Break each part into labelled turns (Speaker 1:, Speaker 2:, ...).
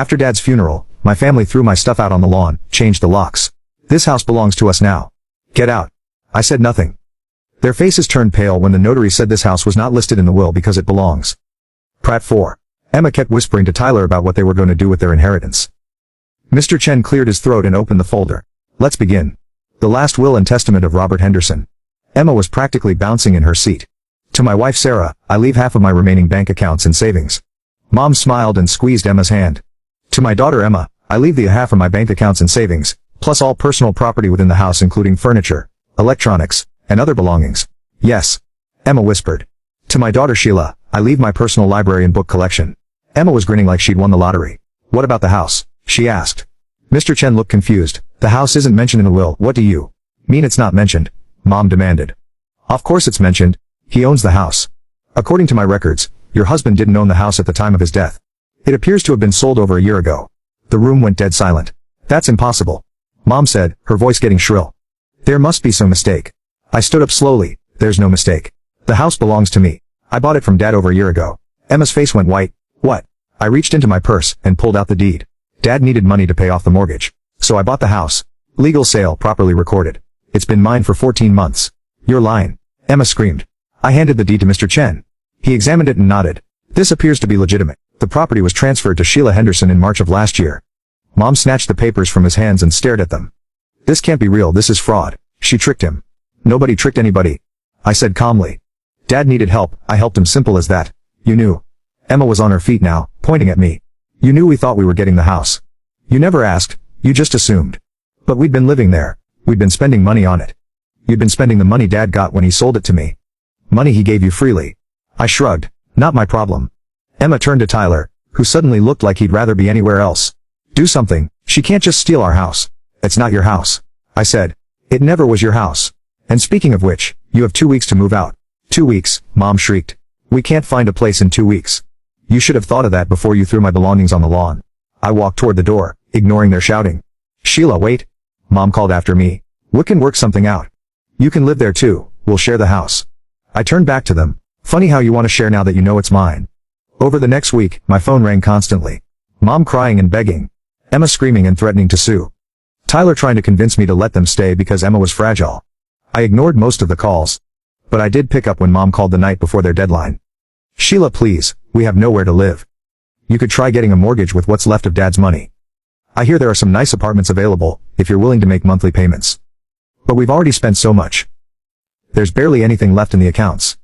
Speaker 1: After Dad's funeral, my family threw my stuff out on the lawn, changed the locks. This house belongs to us now. Get out. I said nothing. Their faces turned pale when the notary said this house was not listed in the will because it belongs. Prat 4. Emma kept whispering to Tyler about what they were going to do with their inheritance. Mr. Chen cleared his throat and opened the folder. Let's begin. The last will and testament of Robert Henderson. Emma was practically bouncing in her seat. To my wife Sarah, I leave half of my remaining bank accounts in savings. Mom smiled and squeezed Emma's hand. To my daughter Emma, I leave the half of my bank accounts in savings, plus all personal property within the house including furniture, electronics, and other belongings. Yes. Emma whispered. To my daughter Sheila, I leave my personal library and book collection. Emma was grinning like she'd won the lottery. What about the house? She asked. Mr. Chen looked confused. The house isn't mentioned in the will. What do you mean it's not mentioned? Mom demanded. Of course it's mentioned. He owns the house. According to my records, your husband didn't own the house at the time of his death. It appears to have been sold over a year ago. The room went dead silent. That's impossible. Mom said, her voice getting shrill. There must be some mistake. I stood up slowly. There's no mistake. The house belongs to me. I bought it from Dad over a year ago. Emma's face went white. What? I reached into my purse and pulled out the deed. Dad needed money to pay off the mortgage. So I bought the house. Legal sale, properly recorded. It's been mine for 14 months. You're lying. Emma screamed. I handed the deed to Mr. Chen. He examined it and nodded. This appears to be legitimate. The property was transferred to Sheila Henderson in March of last year. Mom snatched the papers from his hands and stared at them. This can't be real. This is fraud. She tricked him. Nobody tricked anybody. I said calmly. Dad needed help. I helped him. Simple as that. You knew. Emma was on her feet now, pointing at me. You knew we thought we were getting the house. You never asked. You just assumed. But we'd been living there. We'd been spending money on it. You'd been spending the money Dad got when he sold it to me. Money he gave you freely. I shrugged. Not my problem. Emma turned to Tyler, who suddenly looked like he'd rather be anywhere else. Do something. She can't just steal our house. It's not your house. I said. It never was your house. And speaking of which, you have 2 weeks to move out. 2 weeks, Mom shrieked. We can't find a place in 2 weeks. You should have thought of that before you threw my belongings on the lawn. I walked toward the door, ignoring their shouting. Sheila, wait. Mom called after me. We can work something out. You can live there too. We'll share the house. I turned back to them. Funny how you want to share now that you know it's mine. Over the next week, my phone rang constantly. Mom crying and begging. Emma screaming and threatening to sue. Tyler trying to convince me to let them stay because Emma was fragile. I ignored most of the calls. But I did pick up when Mom called the night before their deadline. Sheila, please, we have nowhere to live. You could try getting a mortgage with what's left of Dad's money. I hear there are some nice apartments available, if you're willing to make monthly payments. But we've already spent so much. There's barely anything left in the accounts.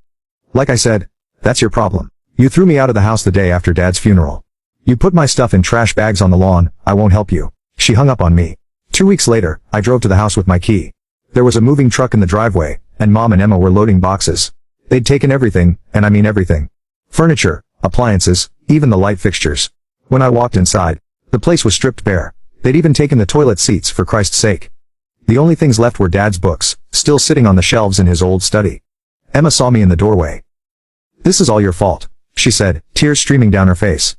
Speaker 1: Like I said, that's your problem. You threw me out of the house the day after Dad's funeral. You put my stuff in trash bags on the lawn. I won't help you. She hung up on me. 2 weeks later, I drove to the house with my key. There was a moving truck in the driveway, and Mom and Emma were loading boxes. They'd taken everything, and I mean everything. Furniture, appliances, even the light fixtures. When I walked inside, the place was stripped bare. They'd even taken the toilet seats, for Christ's sake. The only things left were Dad's books, still sitting on the shelves in his old study. Emma saw me in the doorway. This is all your fault, she said, tears streaming down her face.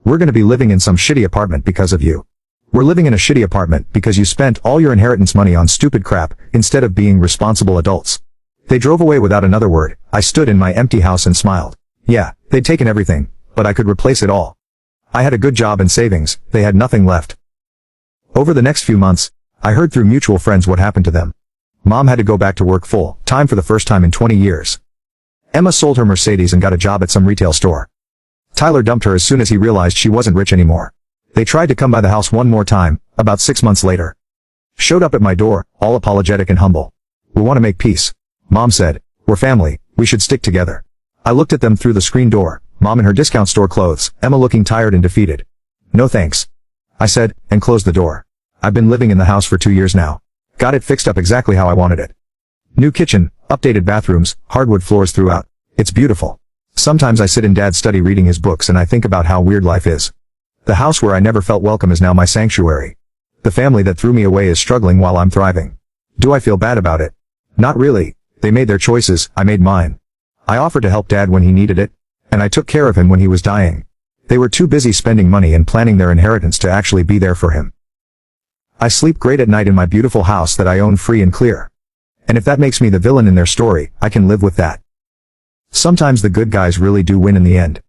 Speaker 1: We're gonna be living in some shitty apartment because of you. We're living in a shitty apartment because you spent all your inheritance money on stupid crap, instead of being responsible adults. They drove away without another word. I stood in my empty house and smiled. Yeah, they'd taken everything, but I could replace it all. I had a good job and savings. They had nothing left. Over the next few months, I heard through mutual friends what happened to them. Mom had to go back to work full time for the first time in 20 years. Emma sold her Mercedes and got a job at some retail store. Tyler dumped her as soon as he realized she wasn't rich anymore. They tried to come by the house one more time, about 6 months later. Showed up at my door, all apologetic and humble. We want to make peace. Mom said, we're family, we should stick together. I looked at them through the screen door, Mom in her discount store clothes, Emma looking tired and defeated. No thanks. I said, and closed the door. I've been living in the house for 2 years now. Got it fixed up exactly how I wanted it. New kitchen, updated bathrooms, hardwood floors throughout. It's beautiful. Sometimes I sit in Dad's study reading his books and I think about how weird life is. The house where I never felt welcome is now my sanctuary. The family that threw me away is struggling while I'm thriving. Do I feel bad about it? Not really. They made their choices, I made mine. I offered to help Dad when he needed it, and I took care of him when he was dying. They were too busy spending money and planning their inheritance to actually be there for him. I sleep great at night in my beautiful house that I own free and clear. And if that makes me the villain in their story, I can live with that. Sometimes the good guys really do win in the end.